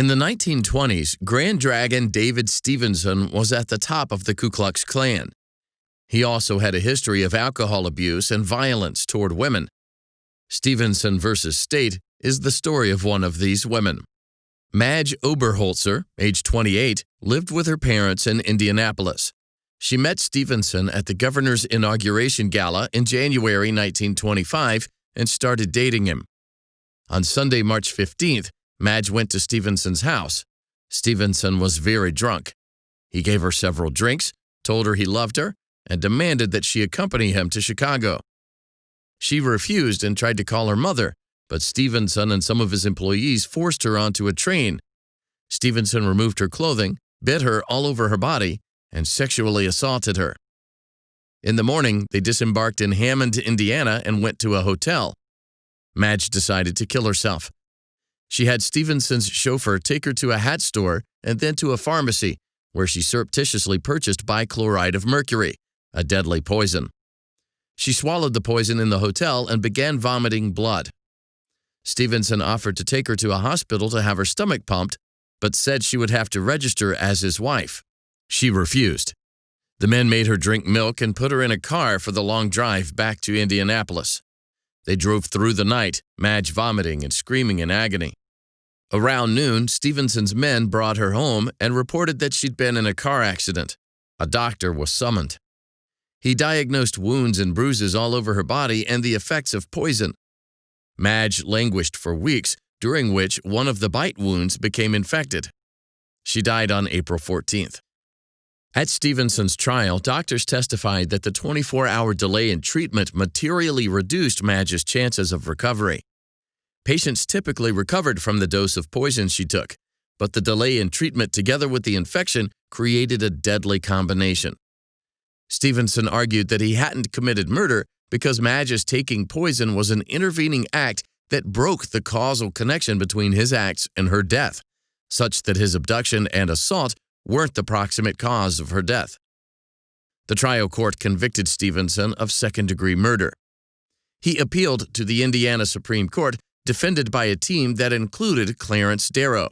In the 1920s, Grand Dragon David Stephenson was at the top of the Ku Klux Klan. He also had a history of alcohol abuse and violence toward women. Stephenson versus State is the story of one of these women. Madge Oberholtzer, age 28, lived with her parents in Indianapolis. She met Stephenson at the governor's inauguration gala in January 1925 and started dating him. On Sunday, March 15th, Madge went to Stephenson's house. Stephenson was very drunk. He gave her several drinks, told her he loved her, and demanded that she accompany him to Chicago. She refused and tried to call her mother, but Stephenson and some of his employees forced her onto a train. Stephenson removed her clothing, bit her all over her body, and sexually assaulted her. In the morning, they disembarked in Hammond, Indiana, and went to a hotel. Madge decided to kill herself. She had Stephenson's chauffeur take her to a hat store and then to a pharmacy, where she surreptitiously purchased bichloride of mercury, a deadly poison. She swallowed the poison in the hotel and began vomiting blood. Stephenson offered to take her to a hospital to have her stomach pumped, but said she would have to register as his wife. She refused. The men made her drink milk and put her in a car for the long drive back to Indianapolis. They drove through the night, Madge vomiting and screaming in agony. Around noon, Stephenson's men brought her home and reported that she'd been in a car accident. A doctor was summoned. He diagnosed wounds and bruises all over her body and the effects of poison. Madge languished for weeks, during which one of the bite wounds became infected. She died on April 14th. At Stephenson's trial, doctors testified that the 24-hour delay in treatment materially reduced Madge's chances of recovery. Patients typically recovered from the dose of poison she took, but the delay in treatment together with the infection created a deadly combination. Stephenson argued that he hadn't committed murder because Madge's taking poison was an intervening act that broke the causal connection between his acts and her death, such that his abduction and assault weren't the proximate cause of her death. The trial court convicted Stephenson of second-degree murder. He appealed to the Indiana Supreme Court, defended by a team that included Clarence Darrow.